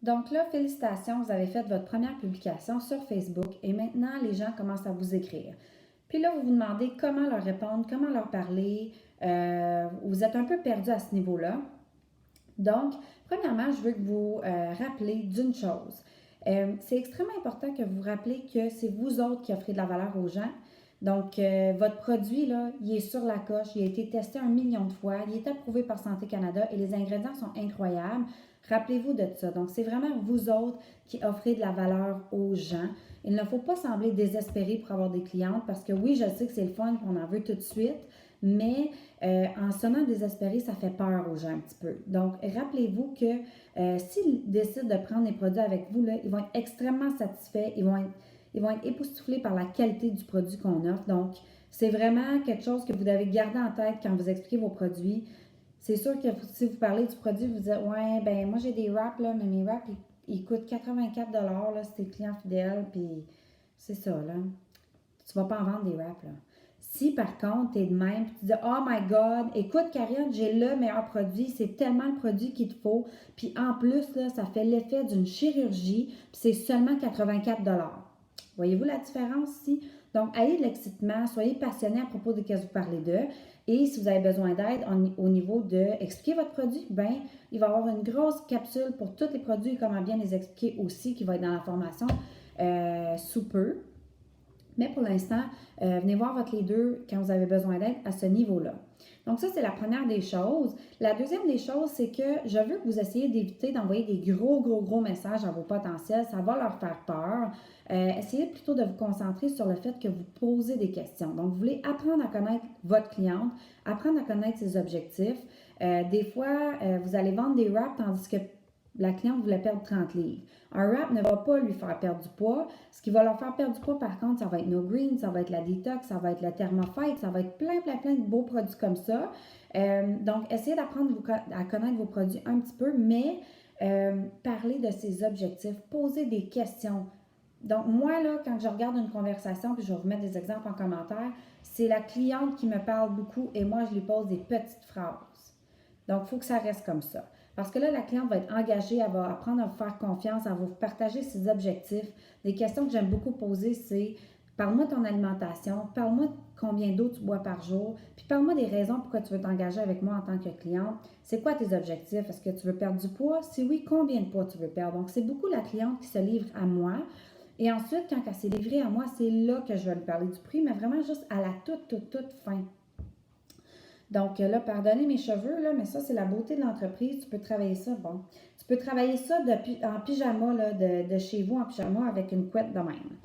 Donc là, félicitations, vous avez fait votre première publication sur Facebook et maintenant, les gens commencent à vous écrire. Puis là, vous vous demandez comment leur répondre, comment leur parler. Vous êtes un peu perdu à ce niveau-là. Donc, premièrement, je veux que vous rappelez d'une chose. C'est extrêmement important que vous vous rappelez que c'est vous autres qui offrez de la valeur aux gens. Donc, votre produit, là, il est sur la coche, il a été testé 1 million de fois, il est approuvé par Santé Canada et les ingrédients sont incroyables. Rappelez-vous de ça. Donc, c'est vraiment vous autres qui offrez de la valeur aux gens. Il ne faut pas sembler désespéré pour avoir des clientes parce que oui, je sais que c'est le fun, qu'on en veut tout de suite, mais en sonnant désespéré, ça fait peur aux gens un petit peu. Donc, rappelez-vous que s'ils décident de prendre les produits avec vous, là, ils vont être extrêmement satisfaits, ils vont être époustouflés par la qualité du produit qu'on offre. Donc, c'est vraiment quelque chose que vous devez garder en tête quand vous expliquez vos produits. C'est sûr que si vous parlez du produit, vous dites ouais, ben moi j'ai des wraps, là, mais mes wraps, ils coûtent 84 là, si t'es client fidèle, puis c'est ça, là. Tu vas pas en vendre des wraps, là. Si par contre, tu es de même, tu dis oh my God, écoute Karine, j'ai le meilleur produit, c'est tellement le produit qu'il te faut, puis en plus, là, ça fait l'effet d'une chirurgie, puis c'est seulement 84 Voyez-vous la différence ici? Donc, ayez de l'excitement, soyez passionné à propos de ce que vous parlez d'eux. Et si vous avez besoin d'aide au niveau de expliquer votre produit, ben il va y avoir une grosse capsule pour tous les produits et comment bien les expliquer aussi qui va être dans la formation sous peu. Mais pour l'instant, venez voir votre leader quand vous avez besoin d'aide à ce niveau-là. Donc ça, c'est la première des choses. La deuxième des choses, c'est que je veux que vous essayiez d'éviter d'envoyer des gros messages à vos potentiels. Ça va leur faire peur. Essayez plutôt de vous concentrer sur le fait que vous posez des questions. Donc, vous voulez apprendre à connaître votre cliente, apprendre à connaître ses objectifs. Des fois, vous allez vendre des wraps tandis que la cliente voulait perdre 30 livres. Un wrap ne va pas lui faire perdre du poids. Ce qui va leur faire perdre du poids, par contre, ça va être No Green, ça va être la Detox, ça va être le Thermophyte, ça va être plein de beaux produits comme ça. Donc, essayez d'apprendre à connaître vos produits un petit peu, mais parler de ses objectifs, poser des questions. Donc, moi, là, quand je regarde une conversation, puis je vais vous mettre des exemples en commentaire, c'est la cliente qui me parle beaucoup et moi, je lui pose des petites phrases. Donc, il faut que ça reste comme ça. Parce que là, la cliente va être engagée, elle va apprendre à vous faire confiance, à vous partager ses objectifs. Des questions que j'aime beaucoup poser, c'est parle-moi de ton alimentation, parle-moi de combien d'eau tu bois par jour, puis parle-moi des raisons pourquoi tu veux t'engager avec moi en tant que cliente. C'est quoi tes objectifs? Est-ce que tu veux perdre du poids? Si oui, combien de poids tu veux perdre? Donc, c'est beaucoup la cliente qui se livre à moi. Et ensuite, quand elle s'est livrée à moi, c'est là que je vais lui parler du prix, mais vraiment juste à la toute fin. Donc là, pardonnez mes cheveux, là, mais ça, c'est la beauté de l'entreprise. Tu peux travailler ça, bon. Tu peux travailler ça en pyjama, là, de chez vous, en pyjama, avec une couette de même.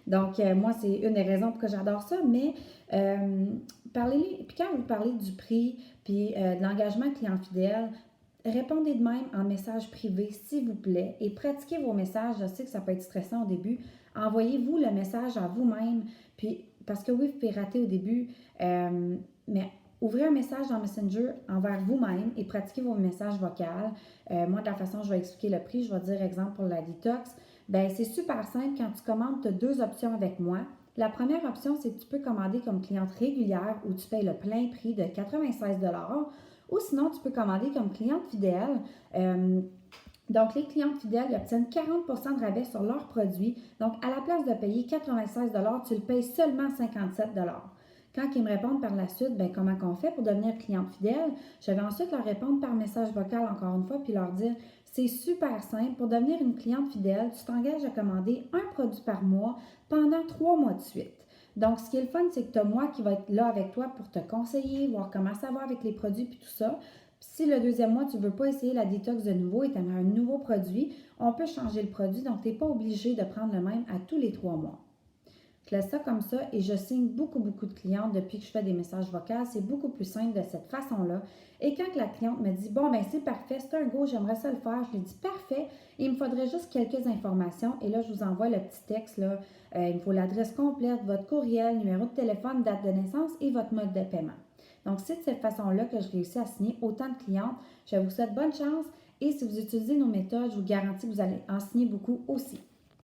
Donc, moi, c'est une des raisons pour que j'adore ça, mais parlez, puis quand vous parlez du prix, puis de l'engagement client fidèle, répondez de même en message privé, s'il vous plaît, et pratiquez vos messages. Je sais que ça peut être stressant au début. Envoyez-vous le message à vous-même, puis parce que oui, vous pouvez rater au début, mais ouvrez un message dans Messenger envers vous-même et pratiquez vos messages vocaux. Moi, de la façon dont je vais expliquer le prix, je vais dire exemple pour la Detox. Ben, c'est super simple. Quand tu commandes, tu as deux options avec moi. La première option, c'est que tu peux commander comme cliente régulière où tu payes le plein prix de 96 ou sinon, tu peux commander comme cliente fidèle. Donc, les clientes fidèles ils obtiennent 40 de rabais sur leurs produits. Donc, à la place de payer 96 tu le payes seulement 57 Quand ils me répondent par la suite, ben, comment on fait pour devenir cliente fidèle, je vais ensuite leur répondre par message vocal encore une fois, puis leur dire, c'est super simple, pour devenir une cliente fidèle, tu t'engages à commander un produit par mois pendant 3 mois de suite. Donc, ce qui est le fun, c'est que tu as moi qui va être là avec toi pour te conseiller, voir comment ça va avec les produits, puis tout ça. Puis si le deuxième mois, tu ne veux pas essayer la détox de nouveau et tu aimerais un nouveau produit, on peut changer le produit, donc tu n'es pas obligé de prendre le même à tous les 3 mois. Je laisse ça comme ça et je signe beaucoup de clientes depuis que je fais des messages vocaux. C'est beaucoup plus simple de cette façon-là. Et quand la cliente me dit, bon, ben c'est parfait, c'est un go, j'aimerais ça le faire, je lui dis, parfait, il me faudrait juste quelques informations. Et là, je vous envoie le petit texte, là. Il me faut l'adresse complète, votre courriel, numéro de téléphone, date de naissance et votre mode de paiement. Donc, c'est de cette façon-là que je réussis à signer autant de clientes. Je vous souhaite bonne chance et si vous utilisez nos méthodes, je vous garantis que vous allez en signer beaucoup aussi.